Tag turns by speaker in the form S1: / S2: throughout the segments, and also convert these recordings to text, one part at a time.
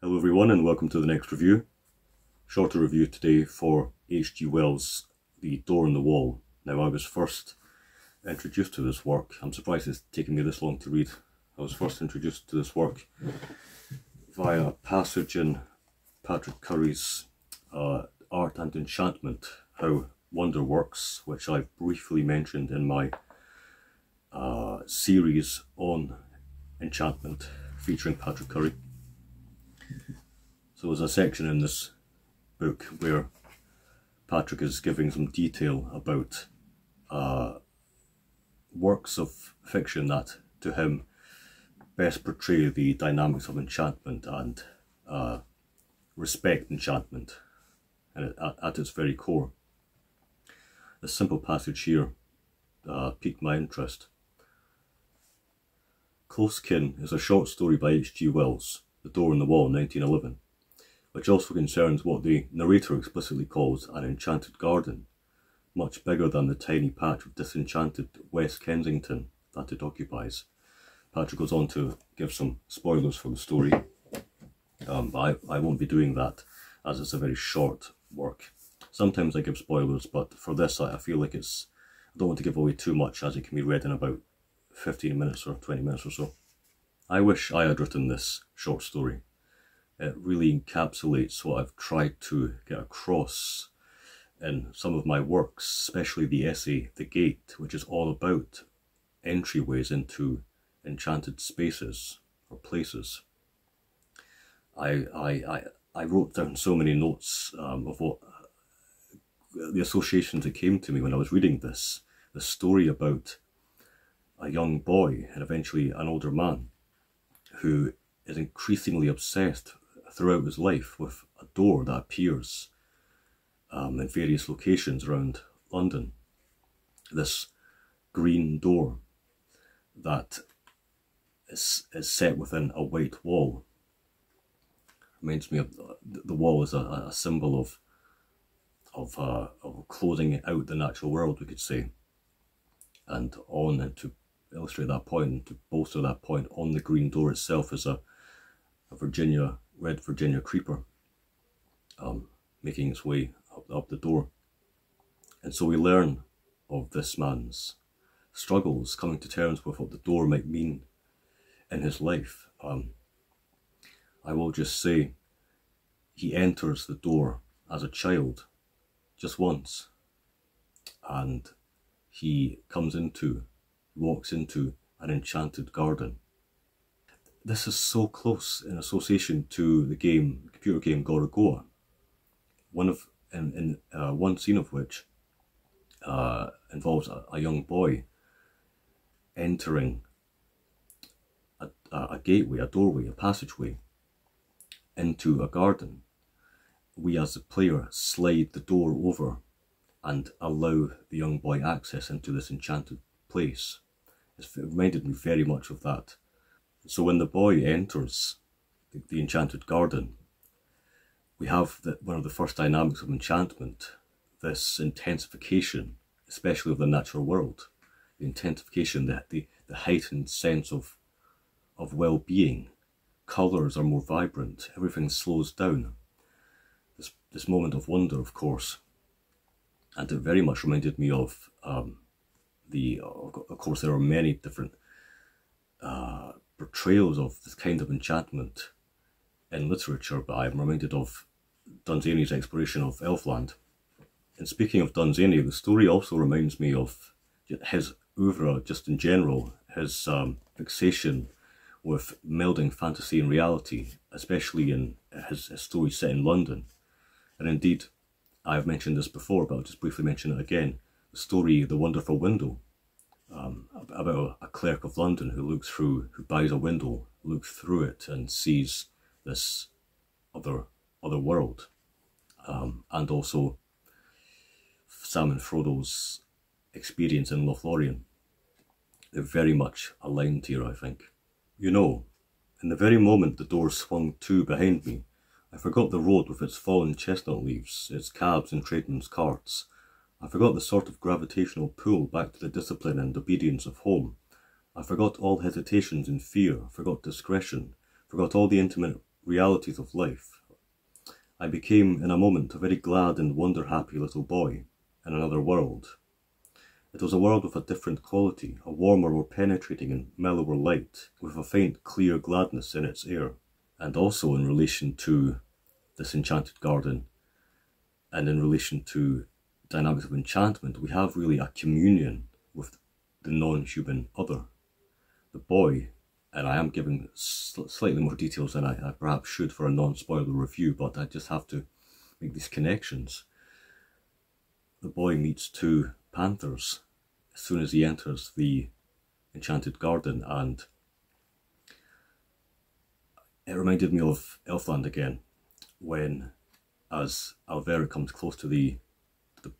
S1: Hello everyone and welcome to the next review. Shorter review today for H.G. Wells' The Door in the Wall. Now, I was first introduced to this work. I'm surprised it's taken me this long to read. I was first introduced to this work via a passage in Patrick Curry's Art and Enchantment, How Wonder Works, which I've briefly mentioned in my series on enchantment featuring Patrick Curry. So there's a section in this book where Patrick is giving some detail about works of fiction that, to him, best portray the dynamics of enchantment and respect enchantment and at its very core. A simple passage here piqued my interest. Close Kin is a short story by H.G. Wells, The Door in the Wall, 1911, which also concerns what the narrator explicitly calls an enchanted garden, much bigger than the tiny patch of disenchanted West Kensington that it occupies. Patrick goes on to give some spoilers for the story. I won't be doing that as it's a very short work. Sometimes I give spoilers, but for this I feel like I don't want to give away too much, as it can be read in about 15 minutes or 20 minutes or so. I wish I had written this short story. It really encapsulates what I've tried to get across in some of my works, especially the essay The Gate, which is all about entryways into enchanted spaces or places. I wrote down so many notes of what the associations that came to me when I was reading this. The story about a young boy and eventually an older man who is increasingly obsessed throughout his life with a door that appears in various locations around London. This green door that is set within a white wall. Reminds me of the wall as a symbol of closing out the natural world, we could say. And to illustrate that point, and to bolster that point, on the green door itself is a red Virginia creeper making its way up the door. And so we learn of this man's struggles, coming to terms with what the door might mean in his life. I will just say, he enters the door as a child just once, and he walks into an enchanted garden. This is so close in association to the computer game Gorogoa, one scene of which involves a young boy entering a gateway, a doorway, a passageway into a garden. We as the player slide the door over and allow the young boy access into this enchanted place. It reminded me very much of that. So when the boy enters the enchanted garden, we have one of the first dynamics of enchantment, this intensification, especially of the natural world. The intensification, the heightened sense of well-being. Colours are more vibrant, everything slows down. This moment of wonder, of course. And it very much reminded me of of course there are many different portrayals of this kind of enchantment in literature, but I'm reminded of Dunsany's exploration of Elfland. And speaking of Dunsany, the story also reminds me of his oeuvre, just in general, his fixation with melding fantasy and reality, especially in his story set in London. And indeed, I've mentioned this before, but I'll just briefly mention it again. The story The Wonderful Window, about a clerk of London who buys a window, looks through it and sees this other world. And also Sam and Frodo's experience in Lothlorien. They're very much aligned here, I think. You know, in the very moment the door swung to behind me, I forgot the road with its fallen chestnut leaves, its cabs and tradesmen's carts. I forgot the sort of gravitational pull back to the discipline and obedience of home. I forgot all hesitations and fear, forgot discretion, forgot all the intimate realities of life, I became in a moment a very glad and wonder-happy little boy in another world. It was a world with a different quality, a warmer, more penetrating and mellower light, with a faint, clear gladness in its air. And also in relation to this enchanted garden, and in relation to dynamics of enchantment, we have really a communion with the non-human other. The boy, and I am giving slightly more details than I perhaps should for a non-spoiler review, but I just have to make these connections. The boy meets two panthers as soon as he enters the enchanted garden, and it reminded me of Elfland again, when, as Alveric comes close to the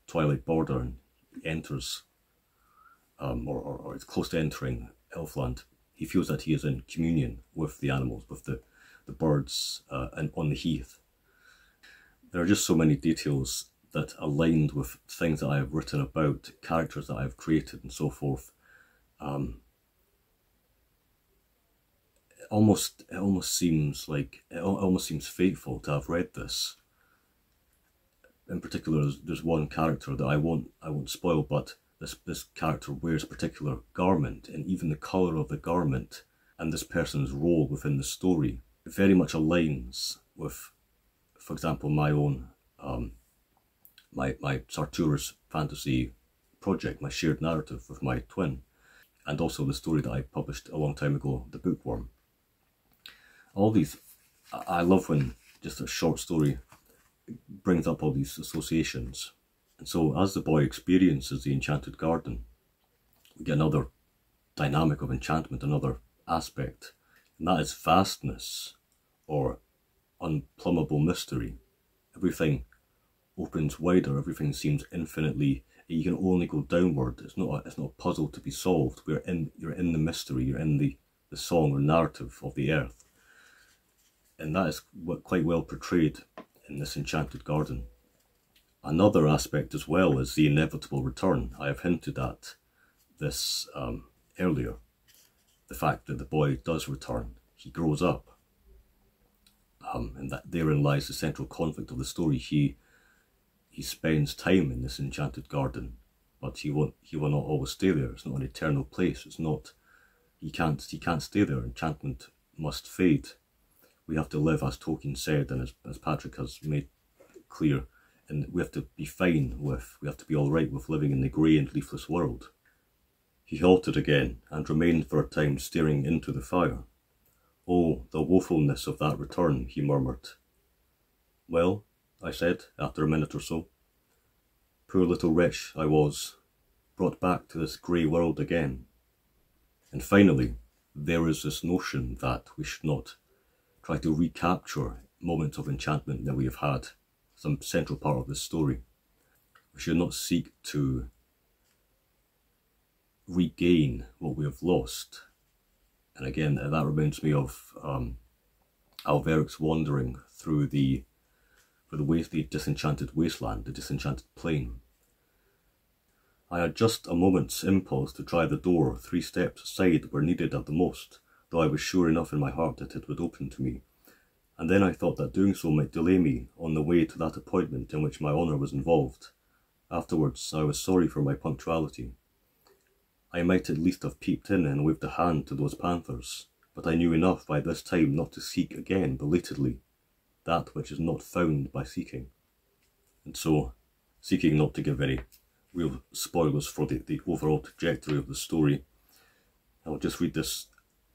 S1: twilight border and he enters, or is close to entering Elfland, he feels that he is in communion with the animals, with the birds and on the heath. There are just so many details that aligned with things that I have written about, characters that I have created and so forth. It almost seems fateful to have read this. In particular, there's one character that I won't spoil, but this character wears a particular garment, and even the colour of the garment and this person's role within the story very much aligns with, for example, my own my Sartoris fantasy project, my shared narrative with my twin, and also the story that I published a long time ago, The Bookworm. All these, I love when just a short story brings up all these associations. And so as the boy experiences the enchanted garden, we get another dynamic of enchantment, another aspect, and that is vastness or unplumbable mystery. Everything opens wider, everything seems infinitely, you can only go downward. It's not a puzzle to be solved. You're in the mystery, you're in the song or narrative of the earth. And that is quite well portrayed in this enchanted garden. Another aspect as well is the inevitable return. I have hinted at this earlier. The fact that the boy does return. He grows up. And that therein lies the central conflict of the story. He spends time in this enchanted garden, but he will not always stay there. It's not an eternal place. It's not, he can't stay there. Enchantment must fade. We have to live, as Tolkien said, and as Patrick has made clear, and we have to be fine with, we have to be alright with living in the grey and leafless world. He halted again, and remained for a time staring into the fire. Oh, the woefulness of that return, he murmured. Well, I said, after a minute or so. Poor little wretch I was, brought back to this grey world again. And finally, there is this notion that we should not try to recapture moments of enchantment that we have had, some central part of this story. We should not seek to regain what we have lost. And again, that reminds me of Alveric's wandering through the disenchanted wasteland, the disenchanted plain. I had just a moment's impulse to try the door 3 steps aside where needed at the most, though I was sure enough in my heart that it would open to me. And then I thought that doing so might delay me on the way to that appointment in which my honour was involved. Afterwards, I was sorry for my punctuality. I might at least have peeped in and waved a hand to those panthers, but I knew enough by this time not to seek again belatedly that which is not found by seeking. And so, seeking not to give any real spoilers for the overall trajectory of the story, I'll just read this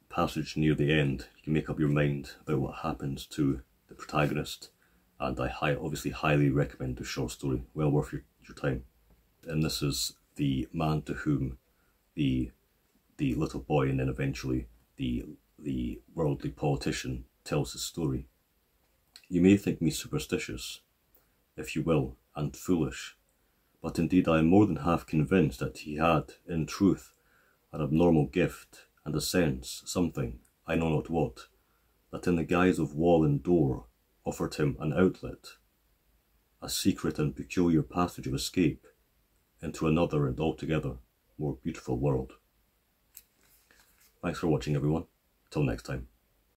S1: passage near the end. You can make up your mind about what happens to the protagonist, and I obviously highly recommend the short story, well worth your time. And this is the man to whom the little boy and then eventually the worldly politician tells his story. You may think me superstitious, if you will, and foolish, but indeed I am more than half convinced that he had, in truth, an abnormal gift and a sense, something, I know not what, that in the guise of wall and door offered him an outlet, a secret and peculiar passage of escape into another and altogether more beautiful world. Thanks for watching, everyone. Till next time.